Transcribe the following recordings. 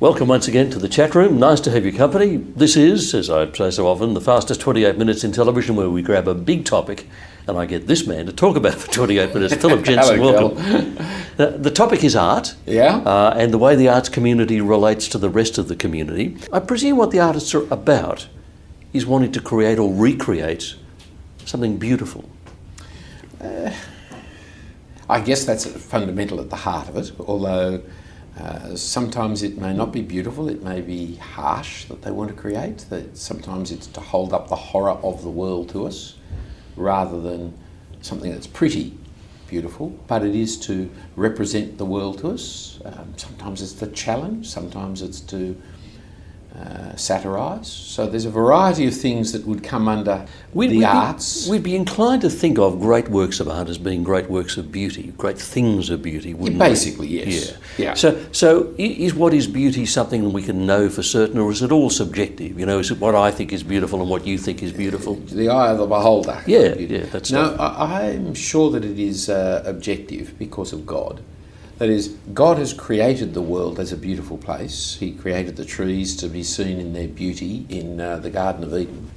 Welcome once again to the chat room. Nice to have your company. This is, as I say so often, the fastest 28 minutes in television, where we grab a big topic and I get this man to talk about it for 28 minutes. Philip Jensen, Hello, welcome. The topic is art. Yeah. And the way the arts community relates to the rest of the community. I presume what the artists are about is wanting to create or recreate something beautiful. I guess that's fundamental at the heart of it, although sometimes it may not be beautiful, it may be harsh that they want to create. That sometimes it's to hold up the horror of the world to us rather than something that's pretty beautiful, but it is to represent the world to us. Sometimes it's to challenge, sometimes it's to satirise. So there's a variety of things that would come under the arts. We'd be inclined to think of great works of art as being great works of beauty, great things of beauty, wouldn't we? Basically, yes. Yeah. So is what is beauty something we can know for certain, or is it all subjective? You know, is it what I think is beautiful and what you think is beautiful? The eye of the beholder. Yeah, that's No, right. I'm sure that it is objective because of God. That is, God has created the world as a beautiful place. He created the trees to be seen in their beauty in the Garden of Eden.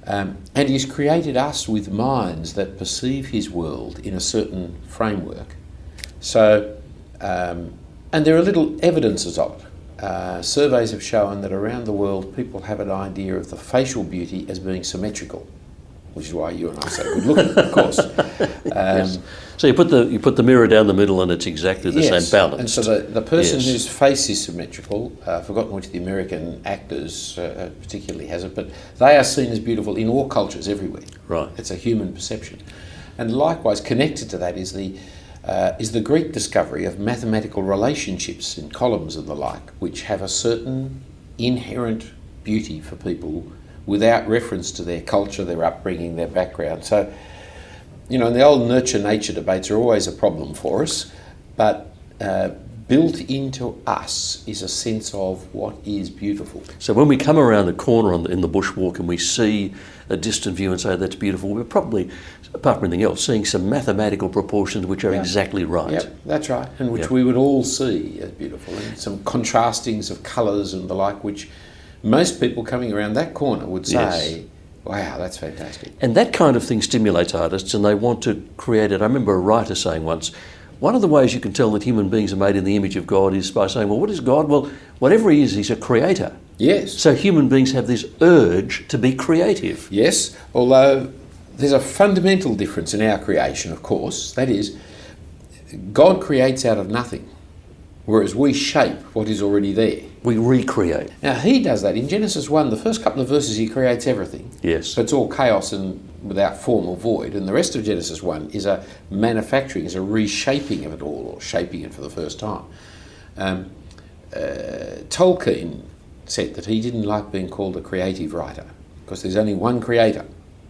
And He's created us with minds that perceive His world in a certain framework. So, and there are little evidences of it. Surveys have shown that around the world people have an idea of the facial beauty as being symmetrical, which is why you and I are so good looking, of course. Yes. So you put the mirror down the middle and it's exactly the same balance. And so the person whose face is symmetrical, I've forgotten which of the American actors particularly has it, but they are seen as beautiful in all cultures everywhere. Right. It's a human perception. And likewise, connected to that is the Greek discovery of mathematical relationships in columns and the like, which have a certain inherent beauty for people without reference to their culture, their upbringing, their background. So, you know, the old nurture-nature debates are always a problem for us, but built into us is a sense of what is beautiful. So when we come around the corner in the bushwalk and we see a distant view and say that's beautiful, we're probably, apart from anything else, seeing some mathematical proportions which are exactly right. Yep, that's right, and which we would all see as beautiful, and some contrastings of colours and the like, which most people coming around that corner would say, wow, that's fantastic. And that kind of thing stimulates artists and they want to create it. I remember a writer saying once, one of the ways you can tell that human beings are made in the image of God is by saying, well, what is God? Well, whatever he is, he's a creator. Yes. So human beings have this urge to be creative. Yes, although there's a fundamental difference in our creation, of course. That is, God creates out of nothing, whereas we shape what is already there. We recreate. Now, he does that. In Genesis 1, the first couple of verses, he creates everything. Yes. But it's all chaos and without form or void. And the rest of Genesis 1 is a manufacturing, is a reshaping of it all, or shaping it for the first time. Tolkien said that he didn't like being called a creative writer because there's only one creator,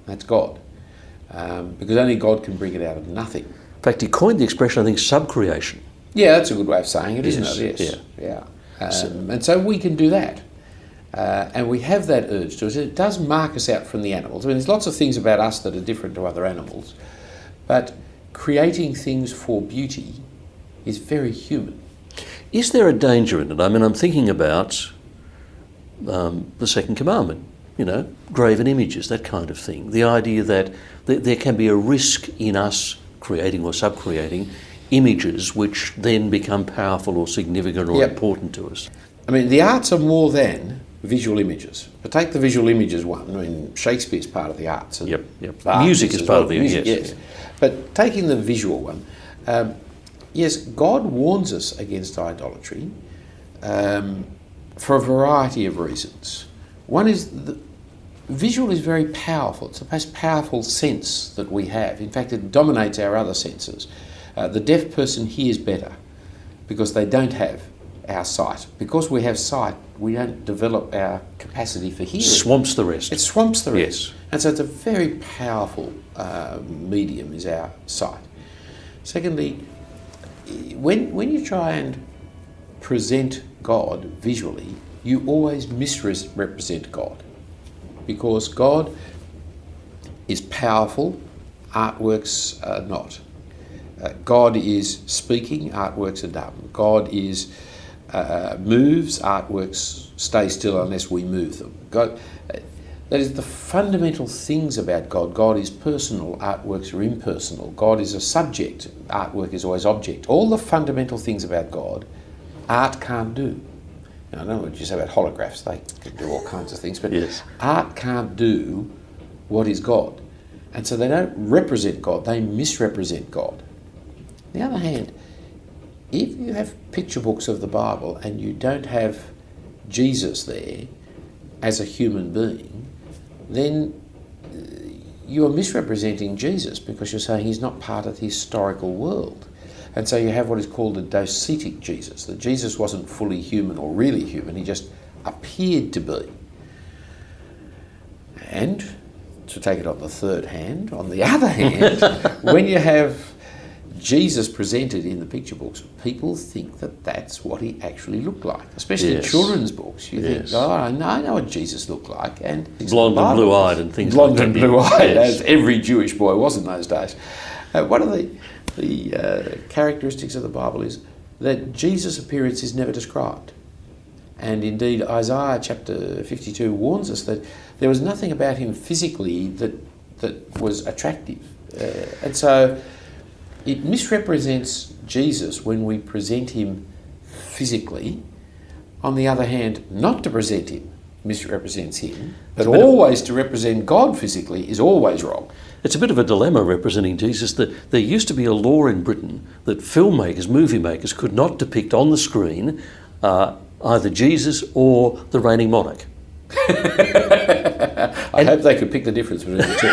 that's God. Because only God can bring it out of nothing. In fact, he coined the expression, I think, subcreation. Yeah, that's a good way of saying it, isn't it? Yes. Yeah. And so we can do that. And we have that urge to us. It does mark us out from the animals. I mean, there's lots of things about us that are different to other animals, but creating things for beauty is very human. Is there a danger in it? I mean, I'm thinking about the second commandment, you know, graven images, that kind of thing. The idea that there can be a risk in us creating or subcreating images which then become powerful or significant or important to us. I mean, the arts are more than visual images. But take the visual images one. I mean, Shakespeare's part of the arts. And Music is part of the arts. Yes. But taking the visual one, yes, God warns us against idolatry for a variety of reasons. One is visual is very powerful. It's the most powerful sense that we have. In fact, it dominates our other senses. The deaf person hears better because they don't have our sight. Because we have sight, we don't develop our capacity for hearing. Swamps the rest. It swamps the rest. Yes. And so it's a very powerful medium is our sight. Secondly, when you try and present God visually, you always misrepresent God. Because God is powerful, artworks are not. God is speaking, artworks are dumb. God is moves, artworks stay still unless we move them. God, that is the fundamental things about God. God is personal, artworks are impersonal. God is a subject, artwork is always object. All the fundamental things about God, art can't do. Now, I don't know what you say about holographs, they can do all kinds of things, but Yes. art can't do what is God. And so they don't represent God, they misrepresent God. On the other hand, if you have picture books of the Bible and you don't have Jesus there as a human being, then you are misrepresenting Jesus because you're saying he's not part of the historical world. And so you have what is called a docetic Jesus, that Jesus wasn't fully human or really human, he just appeared to be. And to take it on the third hand, on the other hand, when you have Jesus presented in the picture books, people think that that's what he actually looked like, especially in Yes. children's books. You Yes. think, oh, I know what Jesus looked like. And Blonde and blue-eyed and things blonde like and that. blue-eyed, Yes. as every Jewish boy was in those days. One of the characteristics of the Bible is that Jesus' appearance is never described. And indeed, Isaiah chapter 52 warns us that there was nothing about him physically that was attractive. And so it misrepresents Jesus when we present him physically. On the other hand, not to present him misrepresents him, but always to represent God physically is always wrong. It's a bit of a dilemma representing Jesus. That there used to be a law in Britain that filmmakers, movie makers, could not depict on the screen either Jesus or the reigning monarch. I hope they could pick the difference between the two.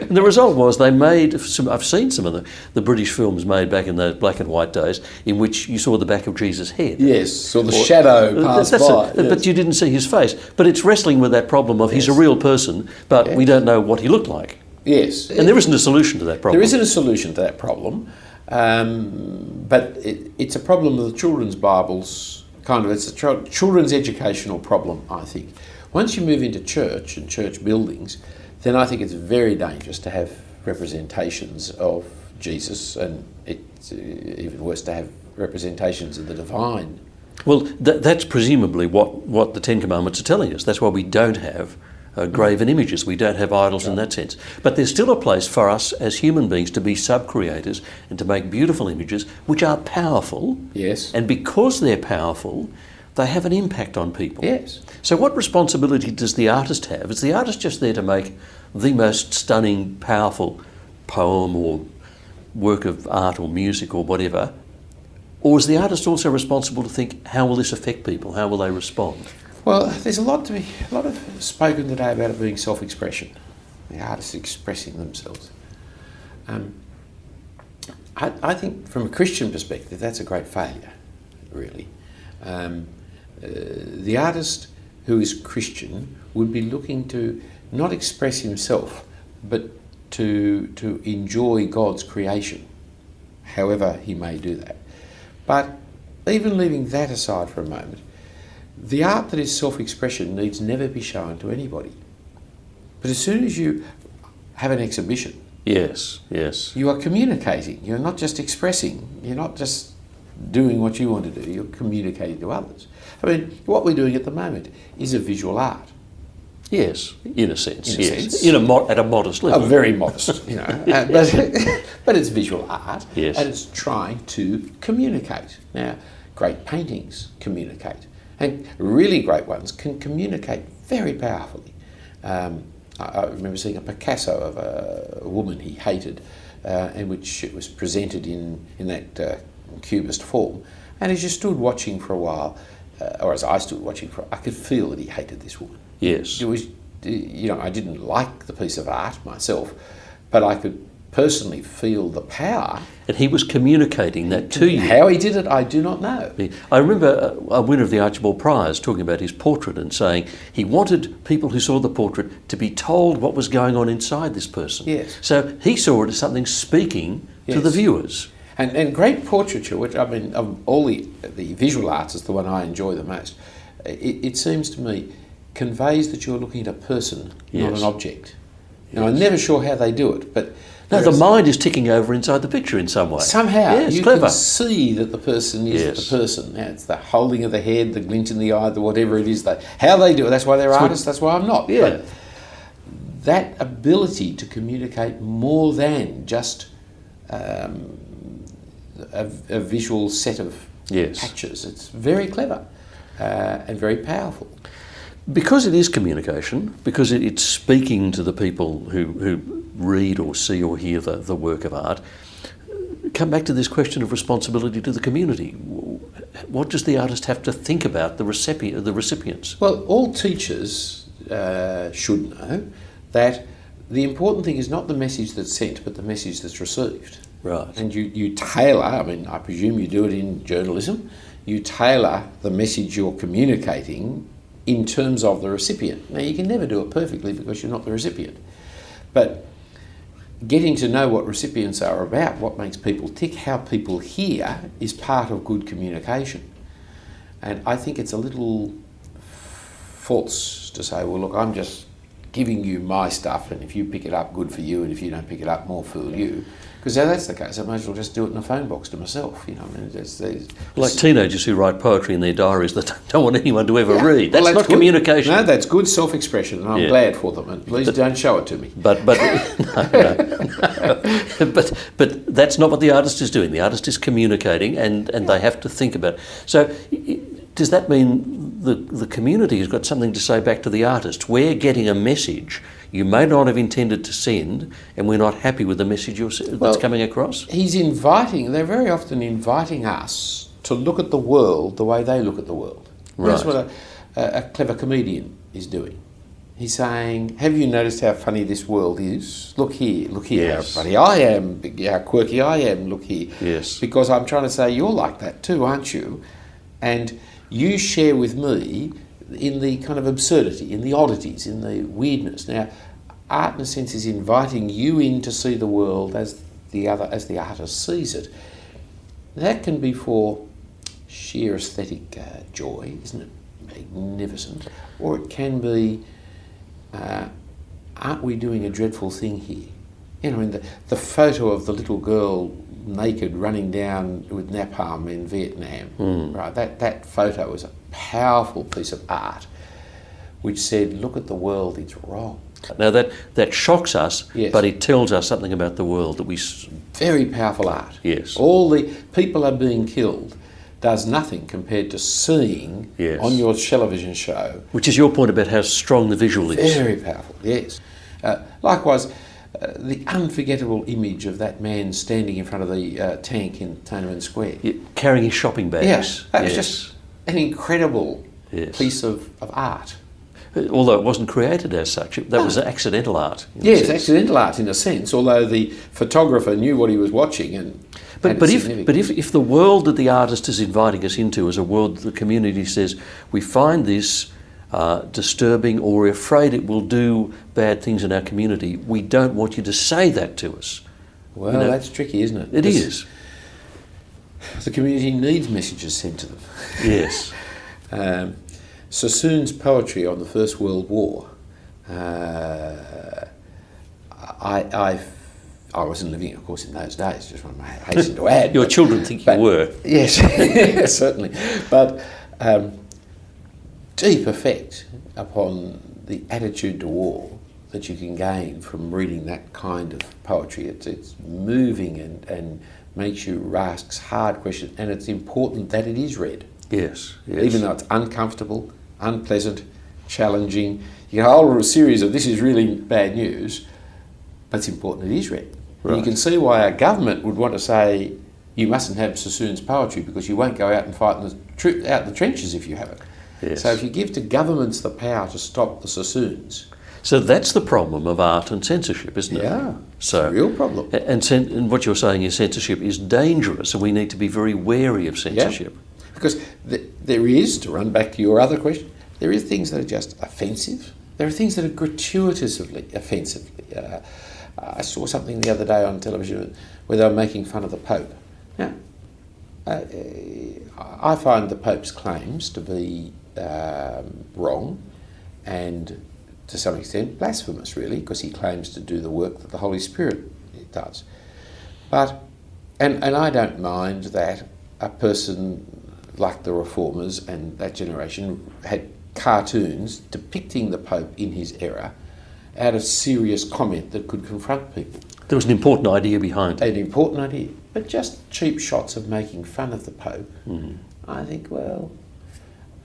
And the result was they made some. I've seen some of the British films made back in those black and white days in which you saw the back of Jesus' head. Yes, so the shadow passed by. Yes. But you didn't see his face. But it's wrestling with that problem of he's a real person, but we don't know what he looked like. Yes. And there isn't a solution to that problem. There isn't a solution to that problem, but it's a problem of the children's Bibles, kind of. It's a children's educational problem, I think. Once you move into church and church buildings, then I think it's very dangerous to have representations of Jesus, and it's even worse to have representations of the divine. Well, that's presumably what the Ten Commandments are telling us. That's why we don't have graven images. We don't have idols in that sense. But there's still a place for us as human beings to be sub-creators and to make beautiful images which are powerful. Yes. And because they're powerful, they have an impact on people. Yes. So what responsibility does the artist have? Is the artist just there to make the most stunning, powerful poem or work of art or music or whatever? Or is the artist also responsible to think, how will this affect people? How will they respond? Well, there's a lot of spoken today about it being self-expression, the artists expressing themselves. I think from a Christian perspective, that's a great failure, really. The artist who is Christian would be looking to not express himself, but to enjoy God's creation, however he may do that. But even leaving that aside for a moment, the art that is self-expression needs never be shown to anybody. But as soon as you have an exhibition, Yes, yes. you are communicating. You're not just expressing. You're not just doing what you want to do. You're communicating to others. I mean, what we're doing at the moment is a visual art. Yes, in a sense, In a yes. sense. At a modest level. Very modest, but it's visual art, Yes. and it's trying to communicate. Now, great paintings communicate, and really great ones can communicate very powerfully. I remember seeing a Picasso of a woman he hated, in which it was presented in that cubist form, and as you stood watching for a while, or as I stood watching I could feel that he hated this woman. Yes. It was, I didn't like the piece of art myself, but I could personally feel the power. And he was communicating that to you. How he did it, I do not know. I remember a winner of the Archibald Prize talking about his portrait and saying he wanted people who saw the portrait to be told what was going on inside this person. Yes. So he saw it as something speaking to the viewers. And great portraiture, which I mean, of all the visual arts is the one I enjoy the most. It seems to me conveys that you're looking at a person, not an object. Now, I'm never sure how they do it, but No, the mind is ticking over inside the picture in some way. Somehow, yes, you clever. can see that the person is Yes. the person. Yeah, it's the holding of the head, the glint in the eye, the whatever it is. How they do it, that's why they're artists, that's why I'm not. Yeah. But that ability to communicate more than just a visual set of Yes. patches, it's very clever and very powerful. Because it is communication, because it's speaking to the people who read or see or hear the work of art, come back to this question of responsibility to the community. What does the artist have to think about the recipients? Well, all teachers should know that the important thing is not the message that's sent, but the message that's received. Right. And you tailor, I mean, I presume you do it in journalism, you tailor the message you're communicating in terms of the recipient. Now, you can never do it perfectly because you're not the recipient. But getting to know what recipients are about, what makes people tick, how people hear, is part of good communication. And I think it's a little false to say, well, look, I'm just giving you my stuff, and if you pick it up, good for you, and if you don't pick it up, more fool you. Because if that's the case, I might as well just do it in a phone box to myself. You know, I mean, Like teenagers who write poetry in their diaries that don't want anyone to ever read. That's, well, not good. communication. No, that's good self-expression, and I'm Yeah. glad for them. And please don't show it to me. But no. But that's not what the artist is doing. The artist is communicating, and they have to think about it. So does that mean the community has got something to say back to the artist? We're getting a message you may not have intended to send, and we're not happy with the message that's coming across? They're very often inviting us to look at the world the way they look at the world. Right. That's what a clever comedian is doing. He's saying, have you noticed how funny this world is? Look here Yes. how funny I am, how quirky I am, look here. Yes. Because I'm trying to say, you're like that too, aren't you? And you share with me in the kind of absurdity, in the oddities, in the weirdness. Now, art in a sense is inviting you in to see the world as the artist sees it. That can be for sheer aesthetic joy, isn't it? Magnificent. Or it can be, aren't we doing a dreadful thing here? You know, in the photo of the little girl naked running down with napalm in Vietnam, right? That photo was a powerful piece of art which said, look at the world, it's wrong. Now that shocks us, Yes. but it tells us something about the world that we... Very powerful art. Yes. All the people are being killed does nothing compared to seeing Yes. on your television show. Which is your point about how strong the visual is. Very powerful, yes. Likewise, the unforgettable image of that man standing in front of the tank in Tiananmen Square. Yeah, carrying his shopping bags. Yes, that was Yes. just an incredible Yes. piece of art. Although it wasn't created as such, that was accidental art. in a Yes, sense. accidental art in a sense, although the photographer knew what he was watching and But had its significance. if the world that the artist is inviting us into is a world that the community says, we find this disturbing or we're afraid it will do bad things in our community, we don't want you to say that to us. Well, you know, that's tricky, isn't it? It Because is. The community needs messages sent to them. Yes. Sassoon's poetry on the First World War, I wasn't living, of course, in those days, just want to hasten to add. Your children think you were. Yes, certainly. But deep effect upon the attitude to war that you can gain from reading that kind of poetry. It's moving and makes you ask hard questions, and it's important that it is read. Yes, yes. Even though it's uncomfortable, unpleasant, challenging. You get a whole series of this is really bad news, but it's important it is read. Right. And you can see why our government would want to say you mustn't have Sassoon's poetry because you won't go out and fight out in the trenches if you have it. Yes. So if you give to governments the power to stop the Sassoons, So that's the problem of art and censorship, isn't it? yeah, So, it's a real problem. And what you're saying is censorship is dangerous, and we need to be very wary of censorship. Because there is, to run back to your other question, there is things that are just offensive. There are things that are gratuitously offensive. I saw something the other day on television where they were making fun of the Pope. Now, I find the Pope's claims to be wrong and to some extent blasphemous, really, because he claims to do the work that the Holy Spirit it does. But, and I don't mind that a person like the Reformers and that generation had cartoons depicting the Pope in his era out of serious comment that could confront people. There was an important idea behind it. An important idea. But just cheap shots of making fun of the Pope, I think, well,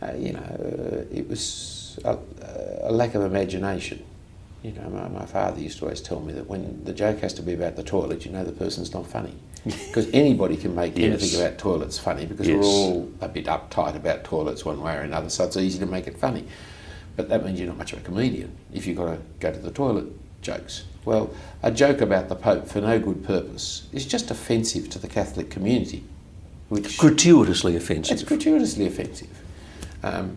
it was a lack of imagination. You know, my father used to always tell me that when the joke has to be about the toilet, you know the person's not funny. Because anybody can make anything about toilets funny, because we're all a bit uptight about toilets one way or another, so it's easy to make it funny. But that means you're not much of a comedian if you've got to go to the toilet jokes. Well, a joke about the Pope for no good purpose is just offensive to the Catholic community. Gratuitously offensive. It's gratuitously offensive. And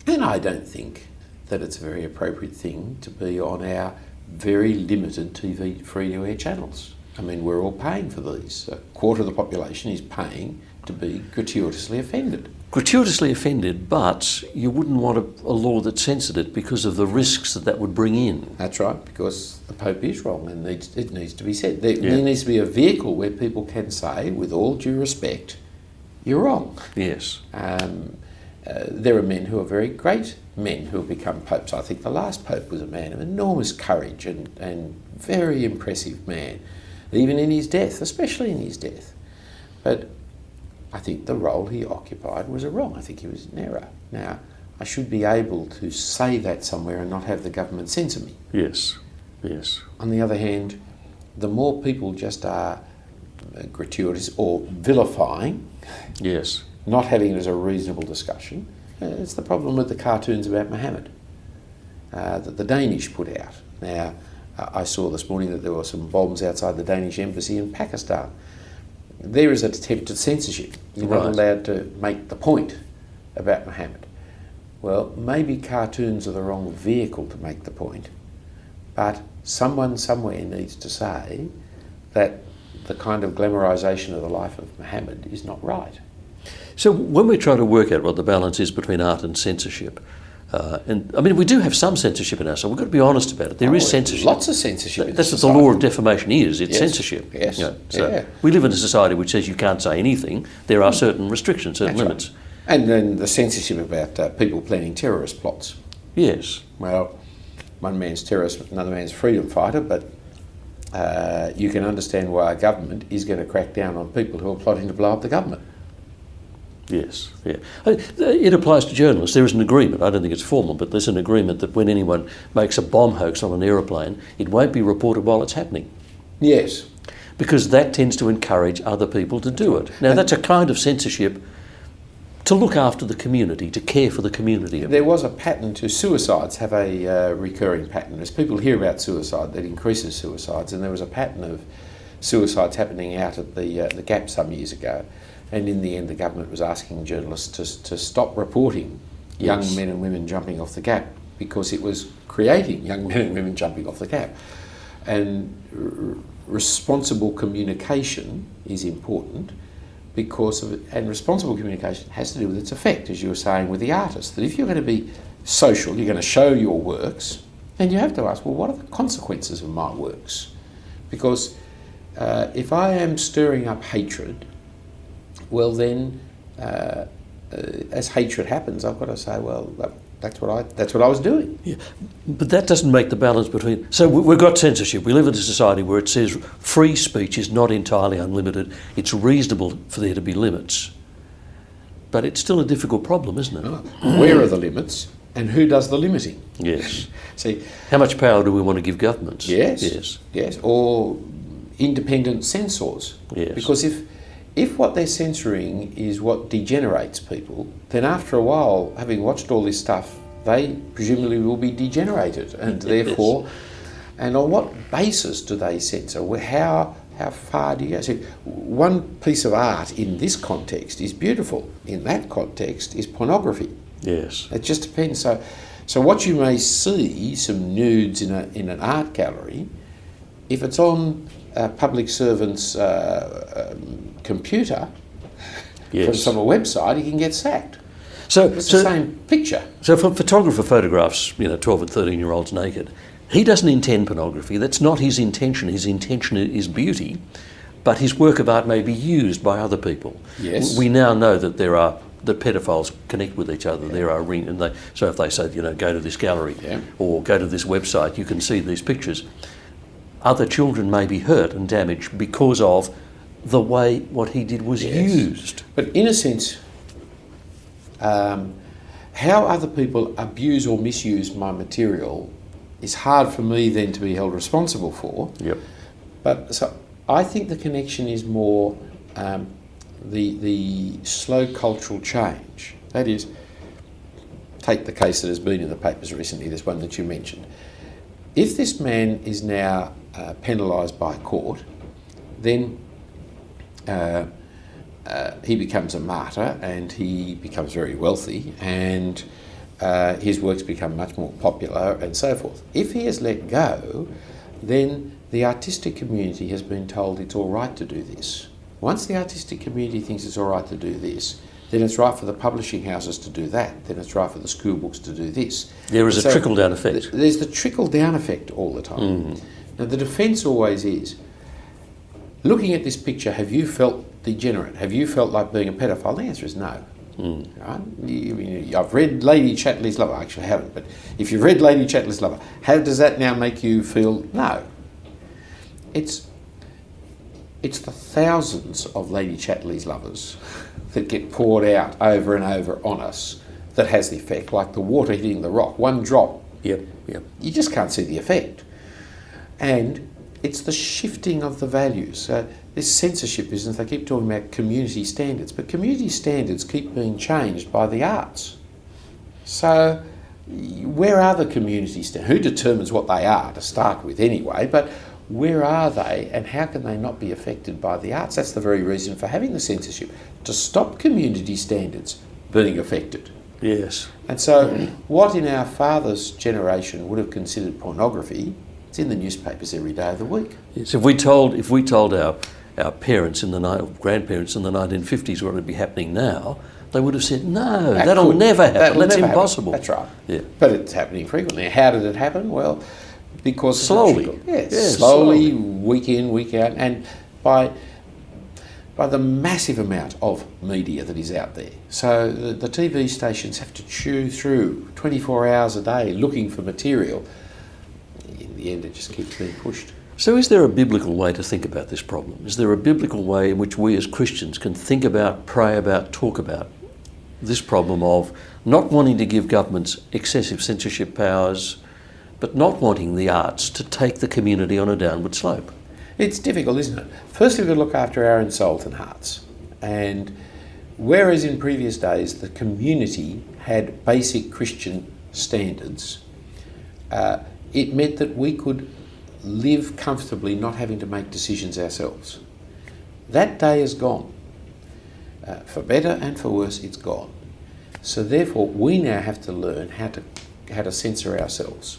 I don't think that it's a very appropriate thing to be on our very limited TV free-to-air channels. I mean, we're all paying for these. A quarter of the population is paying to be gratuitously offended. Gratuitously offended, but you wouldn't want a law that censored it because of the risks that would bring in. That's right, because the Pope is wrong and it needs to be said. There needs to be a vehicle where people can say, with all due respect, you're wrong. Yes. There are men who are very great men who have become popes. I think the last Pope was a man of enormous courage and very impressive man, even in his death, especially in his death. But I think the role he occupied was wrong. I think he was in error. Now, I should be able to say that somewhere and not have the government censor me. Yes, yes. On the other hand, the more people just are gratuitous or vilifying, yes, not having it as a reasonable discussion, it's the problem with the cartoons about Muhammad that the Danish put out. Now, I saw this morning that there were some bombs outside the Danish embassy in Pakistan. There is an attempt at censorship. You're not allowed to make the point about Muhammad. Well, maybe cartoons are the wrong vehicle to make the point, but someone somewhere needs to say that the kind of glamorisation of the life of Muhammad is not right. So when we try to work out what the balance is between art and censorship, and I mean, we do have some censorship in us, so we've got to be honest about it. There is censorship. Lots of censorship. That's what the law of defamation is. It's censorship. Yes. You know, so we live in a society which says you can't say anything. There are certain restrictions, certain limits. Right. And then the censorship about people planning terrorist plots. Yes. Well, one man's terrorist, another man's freedom fighter, but you can understand why a government is going to crack down on people who are plotting to blow up the government. Yes, yeah. It applies to journalists. There is an agreement, I don't think it's formal, but there's an agreement that when anyone makes a bomb hoax on an aeroplane, it won't be reported while it's happening. Yes. Because that tends to encourage other people to do it. Now, that's a kind of censorship to look after the community, to care for the community. There was a pattern to suicides, have a recurring pattern. As people hear about suicide, that increases suicides, and there was a pattern of suicides happening out at the Gap some years ago. And in the end, the government was asking journalists to stop reporting young men and women jumping off the Gap because it was creating young men and women jumping off the Gap. And responsible communication is important and responsible communication has to do with its effect, as you were saying with the artist, that if you're going to be social, you're going to show your works, then you have to ask, well, what are the consequences of my works? Because if I am stirring up hatred, well then, as hatred happens, I've got to say, well, that's what I was doing. Yeah. But that doesn't make the balance between... So we've got censorship. We live in a society where it says free speech is not entirely unlimited. It's reasonable for there to be limits. But it's still a difficult problem, isn't it? Where are the limits and who does the limiting? Yes. See, how much power do we want to give governments? Yes. Or independent censors. Yes. Because if what they're censoring is what degenerates people, then after a while, having watched all this stuff, they presumably will be degenerated, and therefore, and on what basis do they censor? How far do you go? See, one piece of art in this context is beautiful. In that context is pornography. Yes. It just depends. So what you may see, some nudes in an art gallery, if it's on a public servant's computer from a website, he can get sacked. So it's the same picture. So if a photographer photographs, 12 and 13-year-olds naked, He doesn't intend pornography. That's not his intention. His intention is beauty, but his work of art may be used by other people. Yes. We now know that that pedophiles connect with each other. There are so if they say, go to this gallery or go to this website, you can see these pictures. Other children may be hurt and damaged because of the way what he did was used. But in a sense, how other people abuse or misuse my material is hard for me then to be held responsible for. Yep. But so I think the connection is more the slow cultural change. That is, take the case that has been in the papers recently, this one that you mentioned. If this man is now penalised by court, then he becomes a martyr and he becomes very wealthy, and his works become much more popular and so forth. If he is let go, then the artistic community has been told it's all right to do this. Once the artistic community thinks it's all right to do this, then it's right for the publishing houses to do that. Then it's right for the school books to do this. There is a trickle-down effect. There's the trickle-down effect all the time. Now, the defence always is, looking at this picture, have you felt degenerate? Have you felt like being a pedophile? The answer is no. Right? I've read Lady Chatterley's Lover. Actually, I haven't, but if you've read Lady Chatterley's Lover, how does that now make you feel? No. It's the thousands of Lady Chatterley's Lovers that get poured out over and over on us that has the effect, like the water hitting the rock. One drop. Yep. You just can't see the effect. And it's the shifting of the values. This censorship business, they keep talking about community standards, but community standards keep being changed by the arts. So where are the community standards? Who determines what they are to start with anyway, but where are they and how can they not be affected by the arts? That's the very reason for having the censorship, to stop community standards being affected. Yes. And so what in our father's generation would have considered pornography, it's in the newspapers every day of the week. Yes. If we told our parents grandparents in the 1950s what would be happening now, they would have said, no, that'll never happen. That's impossible. That's right. Yeah. But it's happening frequently. How did it happen? Well, because slowly. Yes, slowly, week in, week out, and by the massive amount of media that is out there. So the TV stations have to chew through 24 hours a day looking for material. In the end, it just keeps being pushed. So is there a biblical way to think about this problem? Is there a biblical way in which we as Christians can think about, pray about, talk about this problem of not wanting to give governments excessive censorship powers, but not wanting the arts to take the community on a downward slope? It's difficult, isn't it? Firstly, we've got to look after our own souls and hearts. And whereas in previous days the community had basic Christian standards, it meant that we could live comfortably not having to make decisions ourselves. That day is gone. For better and for worse, it's gone. So therefore, we now have to learn how to censor ourselves.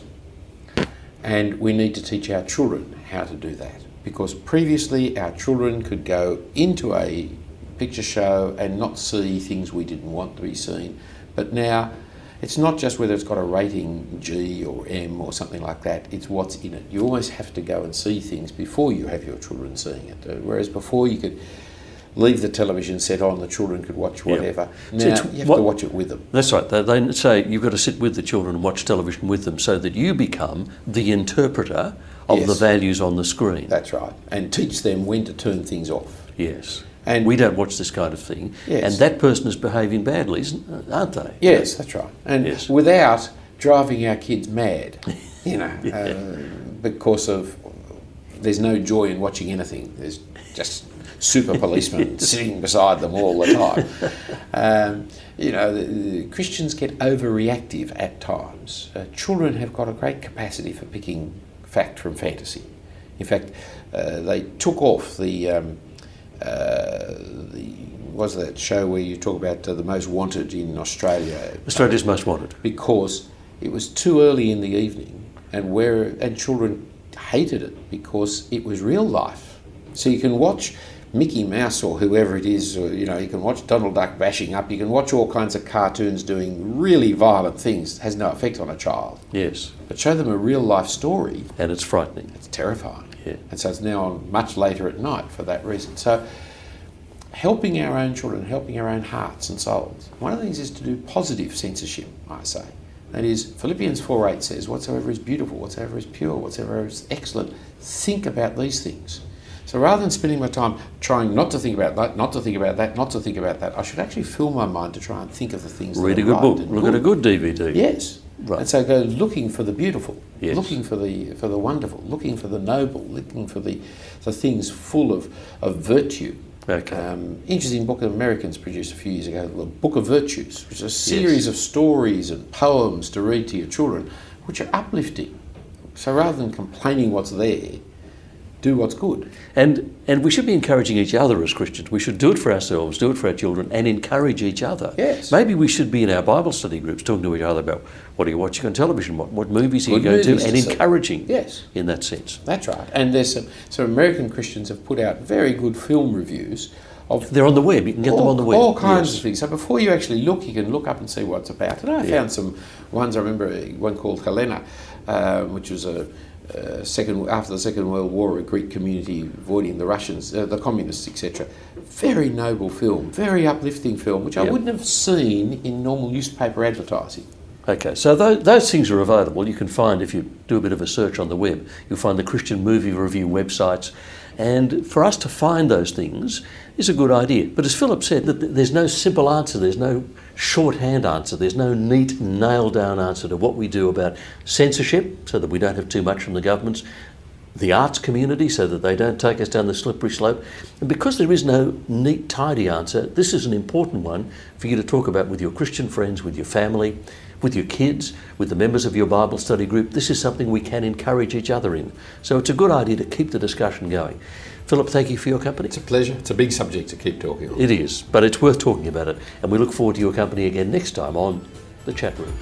And we need to teach our children how to do that. Because previously our children could go into a picture show and not see things we didn't want to be seen. But now it's not just whether it's got a rating G or M or something like that, it's what's in it. You always have to go and see things before you have your children seeing it. Whereas before you could leave the television set on, the children could watch whatever. Now you have to watch it with them. That's right. They say you've got to sit with the children and watch television with them so that you become the interpreter of the values on the screen. That's right. And teach them when to turn things off. Yes. And we don't watch this kind of thing. Yes. And that person is behaving badly, aren't they? Yes, that's right. And without driving our kids mad, because of there's no joy in watching anything. There's just super policemen sitting beside them all the time. The Christians get overreactive at times. Children have got a great capacity for picking fact from fantasy. In fact, they took off was that show where you talk about the most wanted in Australia? Australia's Most Wanted. Because it was too early in the evening, and children hated it because it was real life. So you can watch Mickey Mouse or whoever it is, or, you can watch Donald Duck bashing up, you can watch all kinds of cartoons doing really violent things. It has no effect on a child. Yes. But show them a real life story. And it's frightening. It's terrifying. Yeah. And so it's now on much later at night for that reason. So helping our own children, helping our own hearts and souls. One of the things is to do positive censorship, I say. That is, Philippians 4:8 says, whatsoever is beautiful, whatsoever is pure, whatsoever is excellent, think about these things. So rather than spending my time trying not to think about that, not to think about that, not to think about that, I should actually fill my mind to try and think of the things Read that a are good right book, and look at a good DVD. Yes. Right. And so go looking for the beautiful, Yes. looking for the wonderful, looking for the noble, looking for the things full of virtue. Okay. Interesting book that Americans produced a few years ago, the Book of Virtues, which is a series of stories and poems to read to your children, which are uplifting. So rather than complaining what's there, do what's good. And we should be encouraging each other as Christians. We should do it for ourselves, do it for our children, and encourage each other. Yes. Maybe we should be in our Bible study groups talking to each other about what are you watching on television, what movies are you Good going to, movies and to see. encouraging Yes. in that sense. That's right. And there's some American Christians have put out very good film reviews of They're on the web. You can get them on the web. all kinds Yes. of things. So before you actually look, you can look up and see what it's about. And I found some ones. I remember one called Helena, which was after the Second World War, a Greek community avoiding the Russians, the communists, etc. Very noble film, very uplifting film, which I wouldn't have seen in normal newspaper advertising. Okay, so those things are available. You can find, if you do a bit of a search on the web, you'll find the Christian movie review websites. And for us to find those things is a good idea. But as Philip said, that there's no simple answer, there's no shorthand answer, there's no neat, nailed-down answer to what we do about censorship, so that we don't have too much from the governments, the arts community, so that they don't take us down the slippery slope. And because there is no neat, tidy answer, this is an important one for you to talk about with your Christian friends, with your family, with your kids, with the members of your Bible study group. This is something we can encourage each other in. So it's a good idea to keep the discussion going. Philip, thank you for your company. It's a pleasure. It's a big subject to keep talking on. It is, but it's worth talking about it. And we look forward to your company again next time on The Chat Room.